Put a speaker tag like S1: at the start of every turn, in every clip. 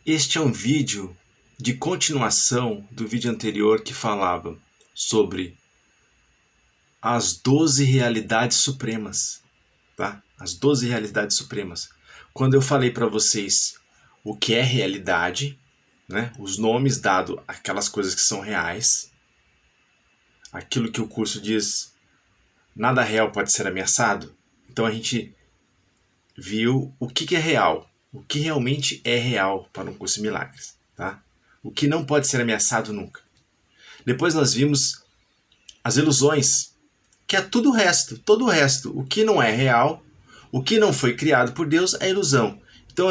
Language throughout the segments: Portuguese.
S1: Este é um vídeo de continuação do vídeo anterior que falava sobre as 12 realidades supremas, tá? As 12 realidades supremas. Quando eu falei para vocês o que é realidade, né? Os nomes dados àquelas coisas que são reais, aquilo que o curso diz, nada real pode ser ameaçado. Então a gente viu o que é real, o que realmente é real para um curso de milagres, tá? O que não pode ser ameaçado nunca. Depois nós vimos as ilusões, que é tudo o resto, todo o resto. O que não é real, o que não foi criado por Deus é ilusão. Então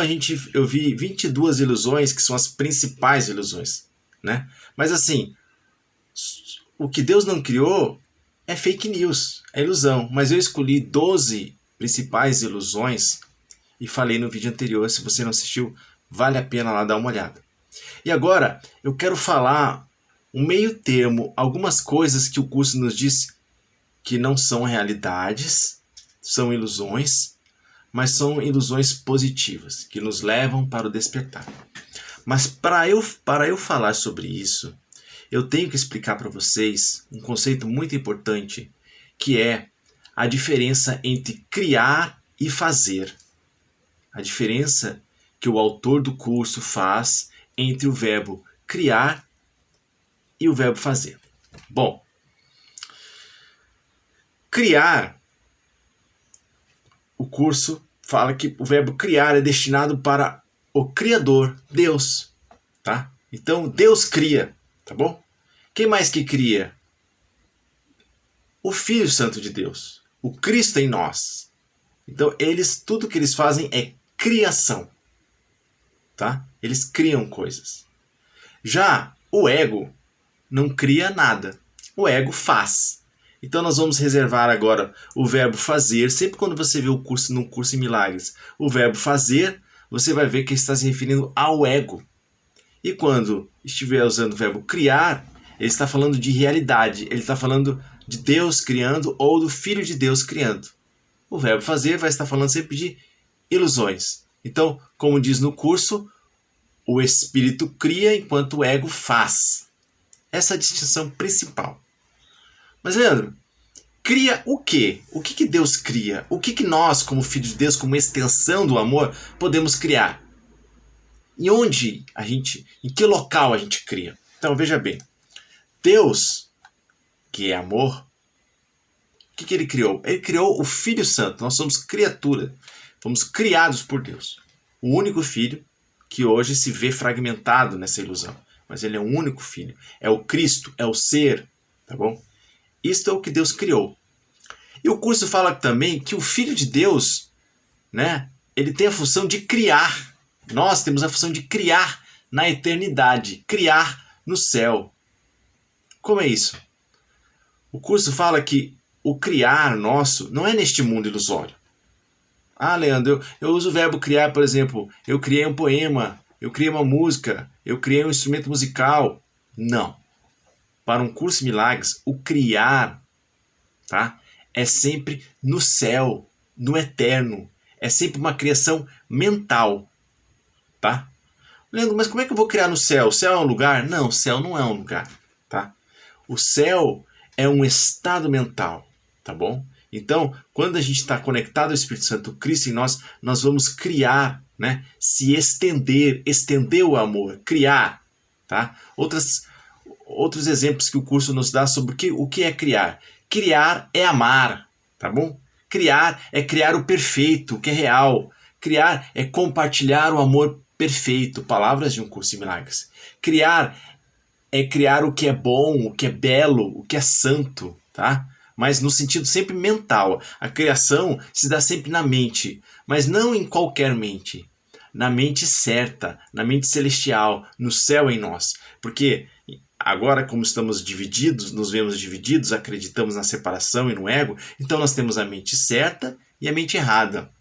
S1: eu vi 22 ilusões que são as principais ilusões, né? Mas assim, o que Deus não criou é fake news, é ilusão. Mas eu escolhi 12 principais ilusões e falei no vídeo anterior. Se você não assistiu, vale a pena lá dar uma olhada. E agora eu quero falar um meio termo, algumas coisas que o curso nos diz que não são realidades, são ilusões, mas são ilusões positivas, que nos levam para o despertar. Mas para eu falar sobre isso, eu tenho que explicar para vocês um conceito muito importante, que é a diferença entre criar e fazer. A diferença que o autor do curso faz entre o verbo criar e o verbo fazer. Bom, criar, o curso fala que o verbo criar é destinado para o Criador, Deus, tá? Então Deus cria, tá bom? Quem mais que cria? O Filho Santo de Deus, o Cristo em nós. Então tudo que eles fazem é criação, tá? Eles criam coisas. Já o ego não cria nada, o ego faz. Então nós vamos reservar agora o verbo fazer. Sempre quando você vê o curso num curso em milagres, o verbo fazer, você vai ver que está se referindo ao ego. E quando estiver usando o verbo criar, ele está falando de realidade. Ele está falando de Deus criando ou do Filho de Deus criando. O verbo fazer vai estar falando sempre de ilusões. Então, como diz no curso, o espírito cria enquanto o ego faz. Essa é a distinção principal. Mas, Leandro, cria o quê? O que Deus cria? O que nós, como filhos de Deus, como extensão do amor, podemos criar? E onde em que local a gente cria? Então, veja bem. Deus, que é amor, o que ele criou? Ele criou o Filho Santo. Nós somos criatura. Fomos criados por Deus. O único Filho que hoje se vê fragmentado nessa ilusão. Mas ele é o único Filho. É o Cristo, é o ser, tá bom? Isto é o que Deus criou. E o curso fala também que o Filho de Deus, né, ele tem a função de criar. Nós temos a função de criar na eternidade, criar no céu. Como é isso? O curso fala que o criar nosso não é neste mundo ilusório. Ah, Leandro, eu uso o verbo criar, por exemplo, eu criei um poema, eu criei uma música, eu criei um instrumento musical. Não. Para um curso de milagres, o criar, tá, é sempre no céu, no eterno. É sempre uma criação mental, tá? Leandro, mas como é que eu vou criar no céu? O céu é um lugar? Não, o céu não é um lugar, tá? O céu é um estado mental, tá bom? Então, quando a gente está conectado ao Espírito Santo, Cristo em nós, nós vamos criar, né? Se estender o amor, criar, tá? Outros exemplos que o curso nos dá sobre o que é criar. Criar é amar, tá bom? Criar é criar o perfeito, o que é real. Criar é compartilhar o amor perfeito. Palavras de um curso de milagres. Criar é criar o que é bom, o que é belo, o que é santo, tá? Mas no sentido sempre mental. A criação se dá sempre na mente, mas não em qualquer mente. Na mente certa, na mente celestial, no céu em nós. Porque agora, como estamos divididos, nos vemos divididos, acreditamos na separação e no ego, então nós temos a mente certa e a mente errada.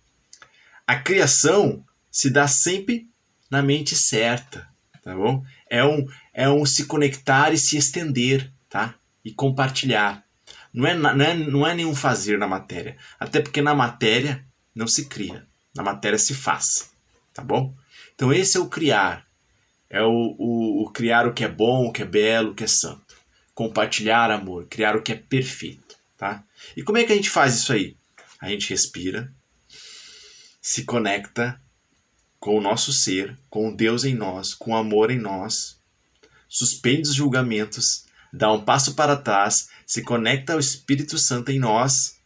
S1: A criação se dá sempre na mente certa, tá bom? É um se conectar e se estender, tá? E compartilhar. Não é nenhum fazer na matéria. Até porque na matéria não se cria. Na matéria se faz, tá bom? Então esse é o criar. É o criar o que é bom, o que é belo, o que é santo. Compartilhar amor, criar o que é perfeito, tá? E como é que a gente faz isso aí? A gente respira, se conecta com o nosso ser, com o Deus em nós, com o amor em nós, suspende os julgamentos, dá um passo para trás, se conecta ao Espírito Santo em nós,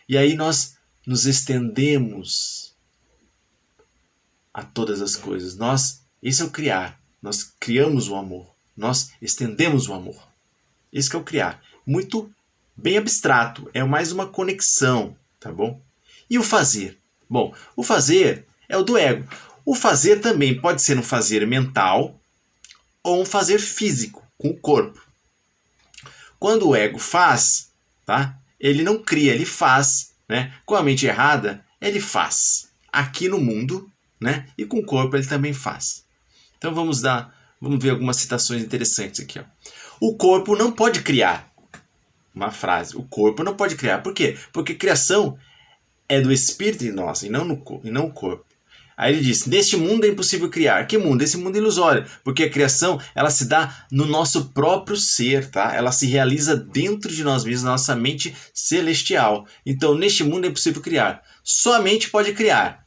S1: e aí nós nos estendemos a todas as coisas. Esse é o criar. Nós criamos o amor. Nós estendemos o amor. Esse é o criar. Muito bem abstrato. É mais uma conexão, tá bom? E o fazer? Bom, o fazer é o do ego. O fazer também pode ser um fazer mental ou um fazer físico, com o corpo. Quando o ego faz, tá? Ele não cria, ele faz, né? Com a mente errada, ele faz. Aqui no mundo, né? E com o corpo ele também faz. Então vamos ver algumas citações interessantes aqui, ó. O corpo não pode criar. Uma frase. O corpo não pode criar. Por quê? Porque criação é do espírito em nós e não o corpo. Aí ele diz, neste mundo é impossível criar. Que mundo? Esse mundo é ilusório. Porque a criação, ela se dá no nosso próprio ser, tá? Ela se realiza dentro de nós mesmos, na nossa mente celestial. Então, neste mundo é impossível criar. Só a mente pode criar.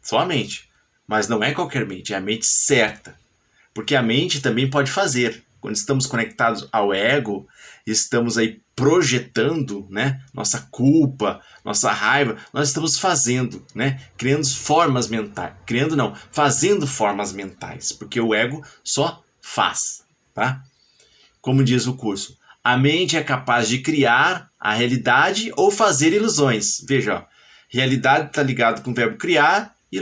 S1: Só a mente. Mas não é qualquer mente, é a mente certa. Porque a mente também pode fazer. Quando estamos conectados ao ego, estamos aí projetando, né, nossa culpa, nossa raiva, nós estamos fazendo, né, criando formas mentais. Fazendo formas mentais. Porque o ego só faz, tá? Como diz o curso, a mente é capaz de criar a realidade ou fazer ilusões. Veja, ó, realidade está ligado com o verbo criar e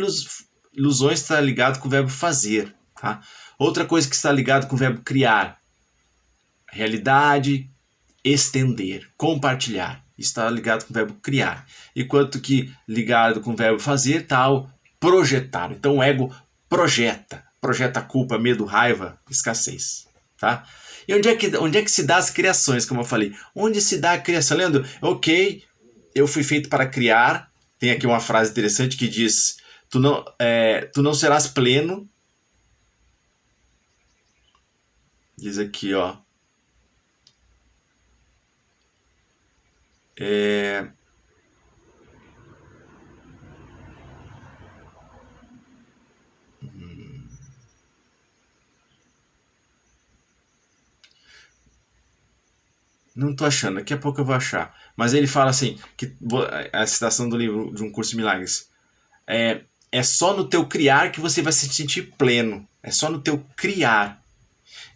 S1: ilusões está ligado com o verbo fazer, tá? Outra coisa que está ligado com o verbo criar, realidade, estender, compartilhar. Está ligado com o verbo criar. Enquanto que ligado com o verbo fazer, tal, projetar. Então o ego projeta culpa, medo, raiva, escassez, tá? E onde é que se dá as criações, como eu falei? Onde se dá a criação? Leandro, ok, eu fui feito para criar. Tem aqui uma frase interessante que diz, tu não serás pleno. Diz aqui, ó. Não tô achando, daqui a pouco eu vou achar. Mas ele fala assim, que a citação do livro de Um Curso de Milagres. É só no teu criar que você vai se sentir pleno. É só no teu criar.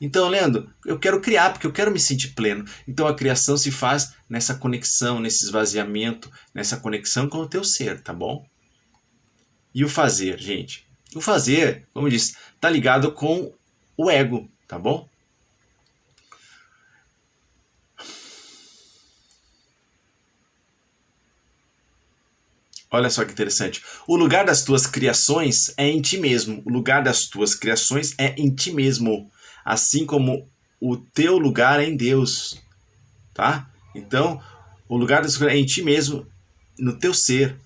S1: Então, Leandro, eu quero criar porque eu quero me sentir pleno. Então a criação se faz nessa conexão, nesse esvaziamento, nessa conexão com o teu ser, tá bom? E o fazer, gente? O fazer, como eu disse, tá ligado com o ego, tá bom? Olha só que interessante. O lugar das tuas criações é em ti mesmo. O lugar das tuas criações é em ti mesmo. Assim como o teu lugar é em Deus. Tá? Então, o lugar das coisas é em ti mesmo, no teu ser.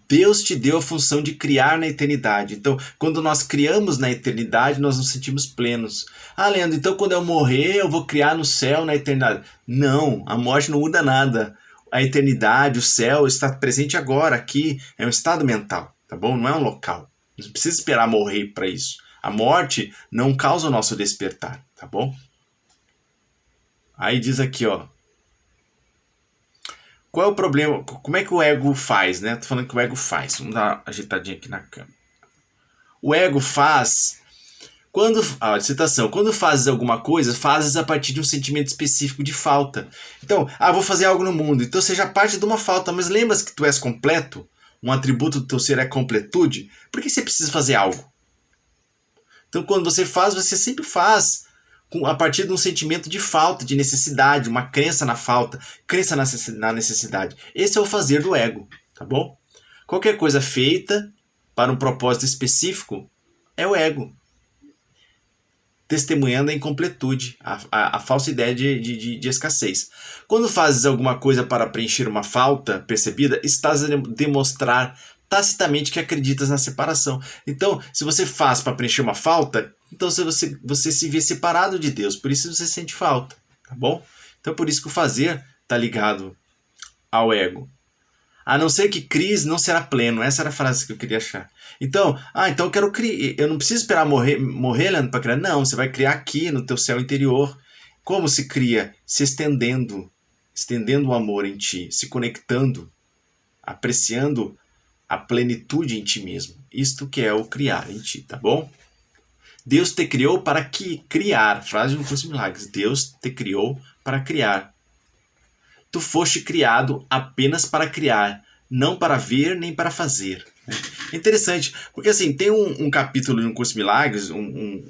S1: Deus te deu a função de criar na eternidade. Então, quando nós criamos na eternidade, nós nos sentimos plenos. Ah, Leandro, então quando eu morrer, eu vou criar no céu, na eternidade. Não, a morte não muda nada. A eternidade, o céu, está presente agora, aqui. É um estado mental, tá bom? Não é um local. Não precisa esperar morrer para isso. A morte não causa o nosso despertar, tá bom? Aí diz aqui, ó. Qual é o problema? Como é que o ego faz, né? Tô falando que o ego faz. Vamos dar uma ajeitadinha aqui na câmera. O ego faz citação, quando fazes alguma coisa, fazes a partir de um sentimento específico de falta. Então, vou fazer algo no mundo. Então seja parte de uma falta, mas lembras que tu és completo? Um atributo do teu ser é completude? Por que você precisa fazer algo? Então quando você faz, você sempre faz a partir de um sentimento de falta, de necessidade, uma crença na falta, crença na necessidade. Esse é o fazer do ego, tá bom? Qualquer coisa feita para um propósito específico é o ego. Testemunhando a incompletude, a falsa ideia de escassez. Quando fazes alguma coisa para preencher uma falta percebida, estás a demonstrar tacitamente que acreditas na separação. Então, se você faz para preencher uma falta, então você se vê separado de Deus, por isso você sente falta, tá bom? Então, por isso que o fazer está ligado ao ego. A não ser que cries, não será pleno. Essa era a frase que eu queria achar. Então, então eu quero criar. Eu não preciso esperar morrer, Leandro, para criar. Não, você vai criar aqui no teu céu interior. Como se cria? Se estendendo o amor em ti, se conectando, apreciando a plenitude em ti mesmo. Isto que é o criar em ti, tá bom? Deus te criou para criar. Frase de um curso de milagres. Deus te criou para criar. Tu foste criado apenas para criar, não para ver nem para fazer. É interessante, porque assim, tem um capítulo no Curso de Milagres, um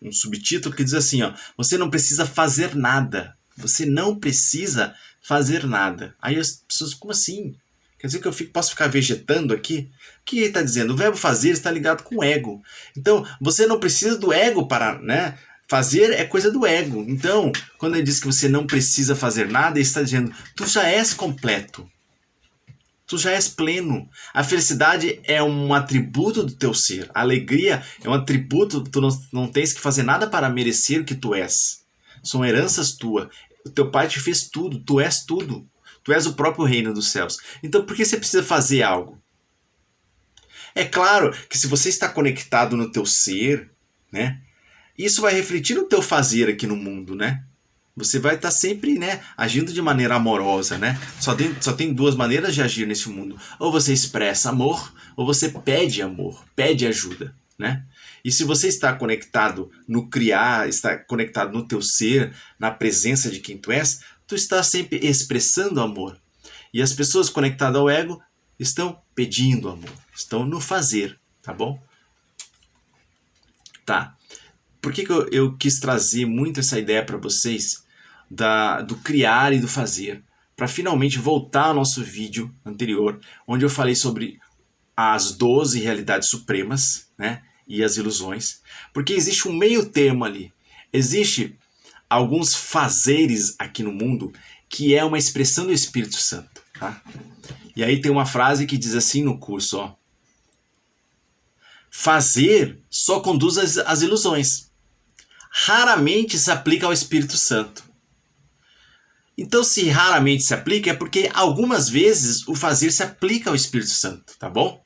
S1: subtítulo que diz assim, ó, você não precisa fazer nada. Você não precisa fazer nada. Aí as pessoas, como assim? Quer dizer que eu posso ficar vegetando aqui? O que ele está dizendo? O verbo fazer está ligado com o ego. Então, você não precisa do ego para, né? Fazer é coisa do ego. Então, quando ele diz que você não precisa fazer nada, ele está dizendo, tu já és completo. Tu já és pleno. A felicidade é um atributo do teu ser. A alegria é um atributo. Tu não tens que fazer nada para merecer o que tu és. São heranças tuas. O teu pai te fez tudo. Tu és tudo. Tu és o próprio reino dos céus. Então, por que você precisa fazer algo? É claro que se você está conectado no teu ser, né? Isso vai refletir no teu fazer aqui no mundo, né? Você vai estar sempre, né, agindo de maneira amorosa, né? Só tem duas maneiras de agir nesse mundo. Ou você expressa amor, ou você pede amor, pede ajuda, né? E se você está conectado no criar, está conectado no teu ser, na presença de quem tu és, tu está sempre expressando amor. E as pessoas conectadas ao ego estão pedindo amor, estão no fazer, tá bom? Tá. Por que eu quis trazer muito essa ideia para vocês do criar e do fazer? Para finalmente voltar ao nosso vídeo anterior, onde eu falei sobre as 12 realidades supremas, né, e as ilusões. Porque existe um meio termo ali. Existe alguns fazeres aqui no mundo que é uma expressão do Espírito Santo. Tá? E aí tem uma frase que diz assim no curso, ó. Fazer só conduz às ilusões. Raramente se aplica ao Espírito Santo. Então, se raramente se aplica, é porque algumas vezes o fazer se aplica ao Espírito Santo, tá bom?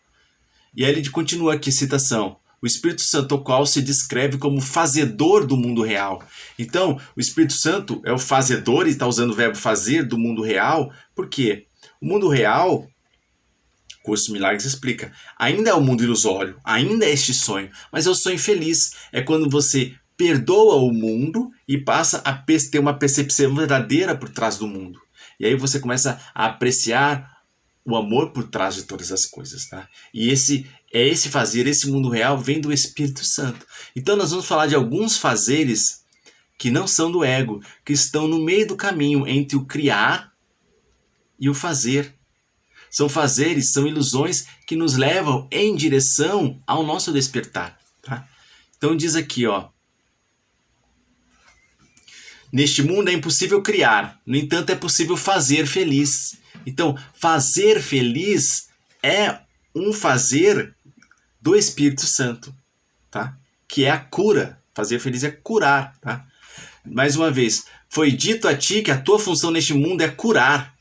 S1: E aí ele continua aqui, citação. O Espírito Santo, o qual se descreve como fazedor do mundo real. Então, o Espírito Santo é o fazedor, e está usando o verbo fazer do mundo real, por quê? O mundo real, o Curso de Milagres explica, ainda é o mundo ilusório, ainda é este sonho, mas é o sonho feliz. É quando você perdoa o mundo e passa a ter uma percepção verdadeira por trás do mundo. E aí você começa a apreciar o amor por trás de todas as coisas, tá? E esse fazer, esse mundo real vem do Espírito Santo. Então nós vamos falar de alguns fazeres que não são do ego, que estão no meio do caminho entre o criar e o fazer. São fazeres, são ilusões que nos levam em direção ao nosso despertar, tá? Então diz aqui, ó. Neste mundo é impossível criar, no entanto é possível fazer feliz. Então, fazer feliz é um fazer do Espírito Santo, tá? Que é a cura. Fazer feliz é curar, tá? Mais uma vez, foi dito a ti que a tua função neste mundo é curar.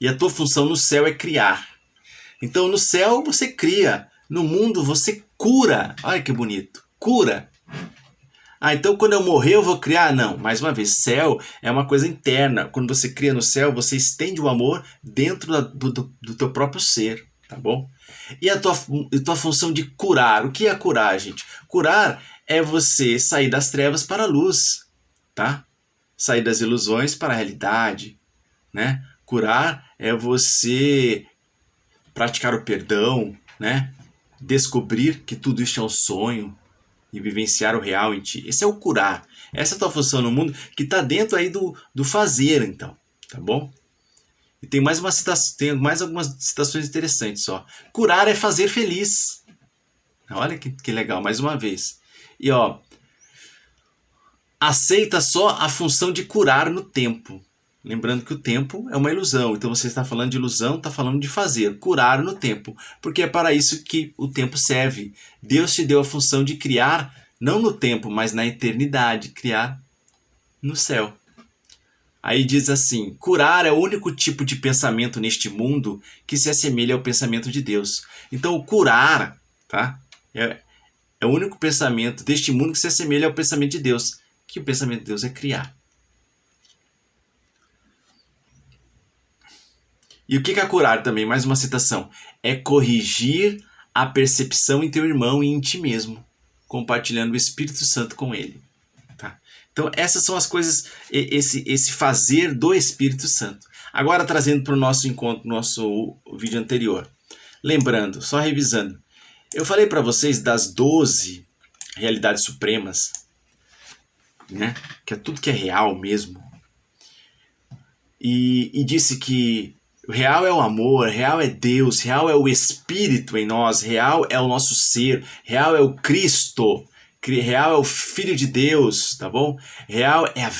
S1: E a tua função no céu é criar. Então, no céu você cria, no mundo você cura. Olha que bonito, cura. Então quando eu morrer eu vou criar? Não, mais uma vez, céu é uma coisa interna. Quando você cria no céu, você estende o amor dentro do teu próprio ser, tá bom? E a tua função de curar, o que é curar, gente? Curar é você sair das trevas para a luz, tá? Sair das ilusões para a realidade, né? Curar é você praticar o perdão, né? Descobrir que tudo isso é um sonho, e vivenciar o real em ti. Esse é o curar. Essa é a tua função no mundo que está dentro aí do fazer, então. Tá bom? E tem mais algumas citações interessantes, ó. Curar é fazer feliz. Olha que legal, mais uma vez. E ó, aceita só a função de curar no tempo. Lembrando que o tempo é uma ilusão. Então você está falando de ilusão, está falando de fazer, curar no tempo. Porque é para isso que o tempo serve. Deus te deu a função de criar, não no tempo, mas na eternidade. Criar no céu. Aí diz assim: curar é o único tipo de pensamento neste mundo que se assemelha ao pensamento de Deus. Então o curar, tá? É o único pensamento deste mundo que se assemelha ao pensamento de Deus. Que o pensamento de Deus é criar. E o que é curar também? Mais uma citação. É corrigir a percepção em teu irmão e em ti mesmo, compartilhando o Espírito Santo com ele. Tá? Então essas são as coisas, esse fazer do Espírito Santo. Agora trazendo para o nosso encontro, nosso vídeo anterior. Lembrando, só revisando. Eu falei para vocês das 12 realidades supremas, né? Que é tudo que é real mesmo. E disse que real é o amor, real é Deus, real é o Espírito em nós, real é o nosso ser, real é o Cristo, real é o Filho de Deus, tá bom? Real é a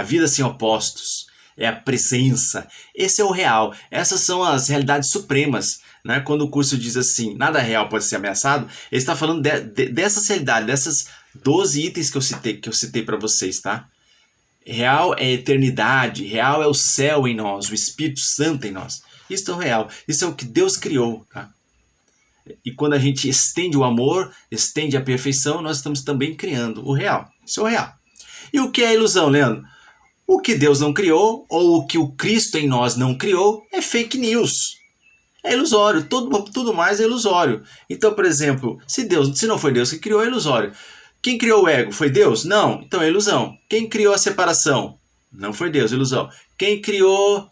S1: vida sem opostos, é a presença. Esse é o real. Essas são as realidades supremas, né? Quando o curso diz assim, nada real pode ser ameaçado, ele está falando dessas realidades, dessas 12 itens que eu citei para vocês, tá? Real é a eternidade, real é o céu em nós, o Espírito Santo em nós. Isso é o real, isso é o que Deus criou. Tá? E quando a gente estende o amor, estende a perfeição, nós estamos também criando o real. Isso é o real. E o que é ilusão, Leandro? O que Deus não criou, ou o que o Cristo em nós não criou, é fake news. É ilusório, tudo mais é ilusório. Então, por exemplo, se não foi Deus que criou, é ilusório. Quem criou o ego? Foi Deus? Não. Então é ilusão. Quem criou a separação? Não foi Deus, ilusão. Quem criou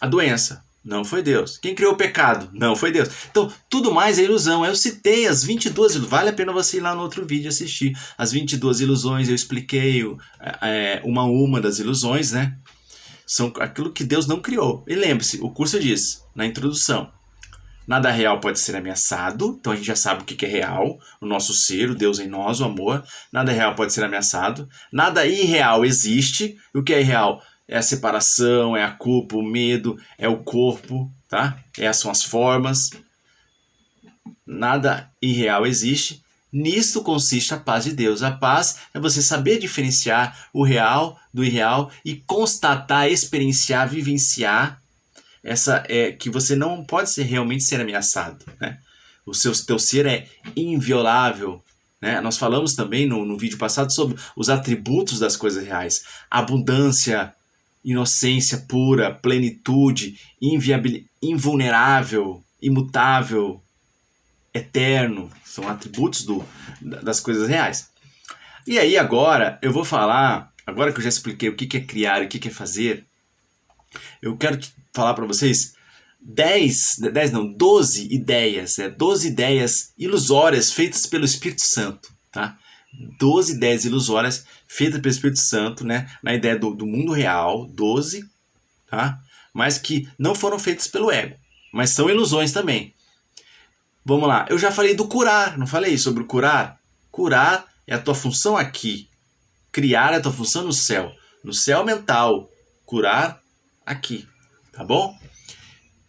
S1: a doença? Não foi Deus. Quem criou o pecado? Não foi Deus. Então tudo mais é ilusão. Eu citei as 22 ilusões. Vale a pena você ir lá no outro vídeo assistir. As 22 ilusões, eu expliquei uma das ilusões, né? São aquilo que Deus não criou. E lembre-se, o curso diz, na introdução, nada real pode ser ameaçado, então a gente já sabe o que é real, o nosso ser, o Deus em nós, o amor. Nada real pode ser ameaçado. Nada irreal existe. O que é irreal? É a separação, é a culpa, o medo, é o corpo, tá? Essas são as formas. Nada irreal existe. Nisto consiste a paz de Deus. A paz é você saber diferenciar o real do irreal e constatar, experienciar, vivenciar que você não pode realmente ser ameaçado, né? Teu ser é inviolável, né? Nós falamos também no vídeo passado sobre os atributos das coisas reais: abundância, inocência pura, plenitude, invulnerável, imutável, eterno. São atributos das coisas reais. E aí agora eu vou falar, agora que eu já expliquei o que é criar e o que é fazer, eu quero falar para vocês 12 ideias, 12 ideias ilusórias feitas pelo Espírito Santo, tá? 12 ideias ilusórias feitas pelo Espírito Santo, né? Na ideia do mundo real, 12, tá? Mas que não foram feitas pelo ego, mas são ilusões também. Vamos lá, eu já falei do curar, não falei sobre o curar? Curar é a tua função aqui, criar é a tua função no céu mental, curar aqui, tá bom?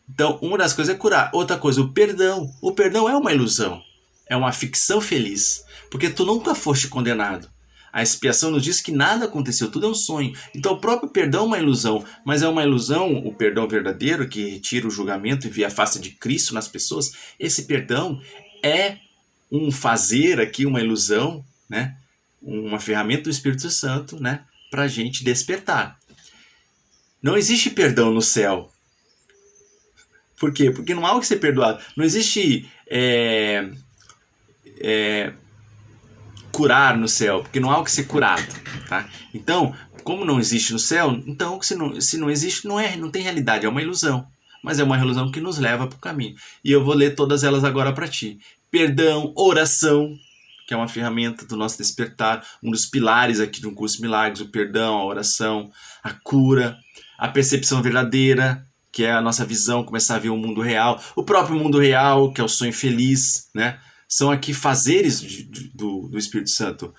S1: Então, uma das coisas é curar. Outra coisa, o perdão. O perdão é uma ilusão. É uma ficção feliz. Porque tu nunca foste condenado. A expiação nos diz que nada aconteceu, tudo é um sonho. Então, o próprio perdão é uma ilusão. Mas é uma ilusão, o perdão verdadeiro, que retira o julgamento e vê a face de Cristo nas pessoas. Esse perdão é um fazer aqui, uma ilusão, né? Uma ferramenta do Espírito Santo, né? Para a gente despertar. Não existe perdão no céu. Por quê? Porque não há o que ser perdoado. Não existe curar no céu, porque não há o que ser curado. Tá? Então, como não existe no céu, então se não existe, não tem realidade, é uma ilusão. Mas é uma ilusão que nos leva para o caminho. E eu vou ler todas elas agora para ti. Perdão, oração, que é uma ferramenta do nosso despertar, um dos pilares aqui de um curso de milagres, o perdão, a oração, a cura, a percepção verdadeira, que é a nossa visão, começar a ver o mundo real, o próprio mundo real, que é o sonho feliz, né? São aqui fazeres do Espírito Santo.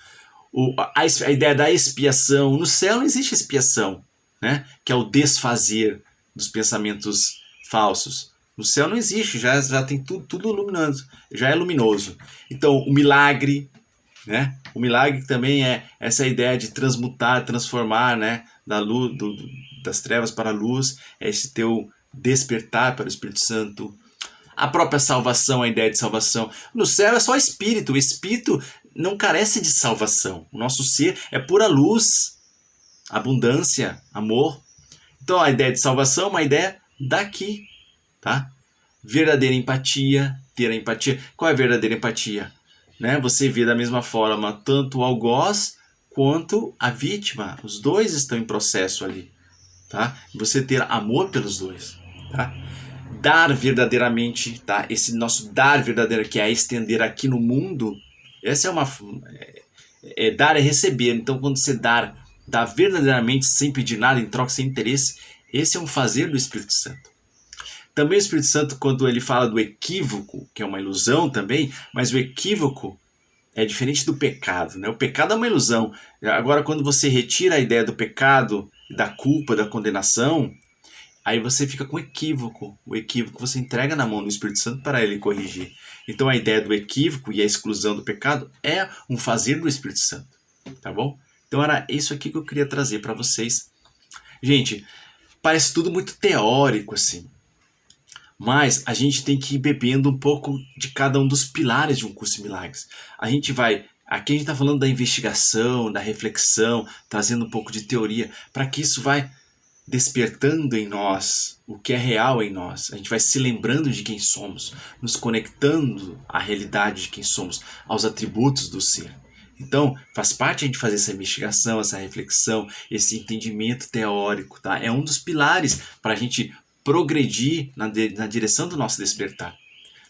S1: A ideia da expiação. No céu não existe expiação. né? Que é o desfazer dos pensamentos falsos. No céu não existe, já tem tudo luminoso, já é luminoso. Então, o milagre, né? O milagre também é essa ideia de transmutar, transformar, né? Da luz, das trevas para a luz, é esse teu despertar para o Espírito Santo. A própria salvação, a ideia de salvação. No céu é só espírito, o espírito não carece de salvação. O nosso ser é pura luz, abundância, amor. Então a ideia de salvação é uma ideia daqui, tá? Verdadeira empatia, ter a empatia. Qual é a verdadeira empatia? Né? Você vê da mesma forma tanto o algoz quanto a vítima. Os dois estão em processo ali, tá? Você ter amor pelos dois, tá? Dar verdadeiramente, tá? Esse nosso dar verdadeiro que é estender aqui no mundo, essa é uma dar é receber. Então quando você dá verdadeiramente sem pedir nada em troca, sem interesse, esse é um fazer do Espírito Santo. Também o Espírito Santo, quando ele fala do equívoco, que é uma ilusão também, mas o equívoco é diferente do pecado, né? O pecado é uma ilusão. Agora, quando você retira a ideia do pecado, da culpa, da condenação, aí você fica com equívoco. O equívoco você entrega na mão do Espírito Santo para ele corrigir. Então a ideia do equívoco e a exclusão do pecado é um fazer do Espírito Santo, tá bom? Então era isso aqui que eu queria trazer para vocês. Gente, parece tudo muito teórico assim, mas a gente tem que ir bebendo um pouco de cada um dos pilares de um curso de milagres. Aqui a gente está falando da investigação, da reflexão, trazendo um pouco de teoria, para que isso vai despertando em nós o que é real em nós. A gente vai se lembrando de quem somos, nos conectando à realidade de quem somos, aos atributos do ser. Então, faz parte a gente fazer essa investigação, essa reflexão, esse entendimento teórico, tá? É um dos pilares para a gente progredir na direção do nosso despertar.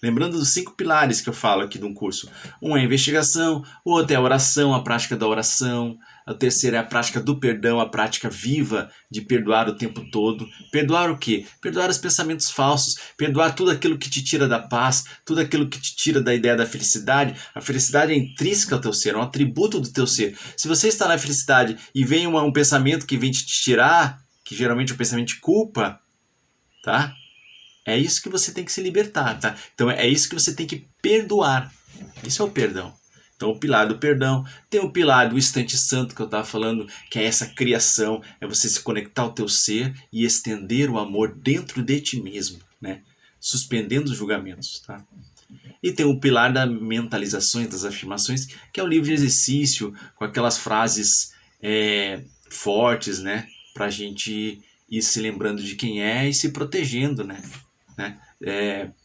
S1: Lembrando dos 5 pilares que eu falo aqui de um curso. Um é a investigação, o outro é a oração, a prática da oração. O terceiro é a prática do perdão, a prática viva de perdoar o tempo todo. Perdoar o quê? Perdoar os pensamentos falsos, perdoar tudo aquilo que te tira da paz, tudo aquilo que te tira da ideia da felicidade. A felicidade é intrínseca ao teu ser, é um atributo do teu ser. Se você está na felicidade e vem um pensamento que vem te tirar, que geralmente é um pensamento de culpa, tá? É isso que você tem que se libertar, tá? Então é isso que você tem que perdoar. Isso é o perdão. Então o pilar do perdão, tem o pilar do instante santo que eu estava falando, que é essa criação, é você se conectar ao teu ser e estender o amor dentro de ti mesmo, né? Suspendendo os julgamentos, tá? E tem o pilar das mentalizações, das afirmações, que é o livro de exercício, com aquelas frases fortes, né? Pra gente ir se lembrando de quem é e se protegendo, né?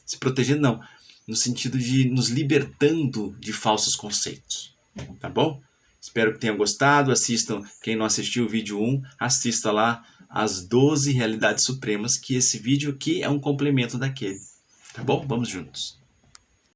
S1: Se protegendo não, no sentido de nos libertando de falsos conceitos, tá bom? Espero que tenham gostado. Assistam, quem não assistiu o vídeo 1, assista lá as 12 realidades supremas, que esse vídeo aqui é um complemento daquele, tá bom? Vamos juntos.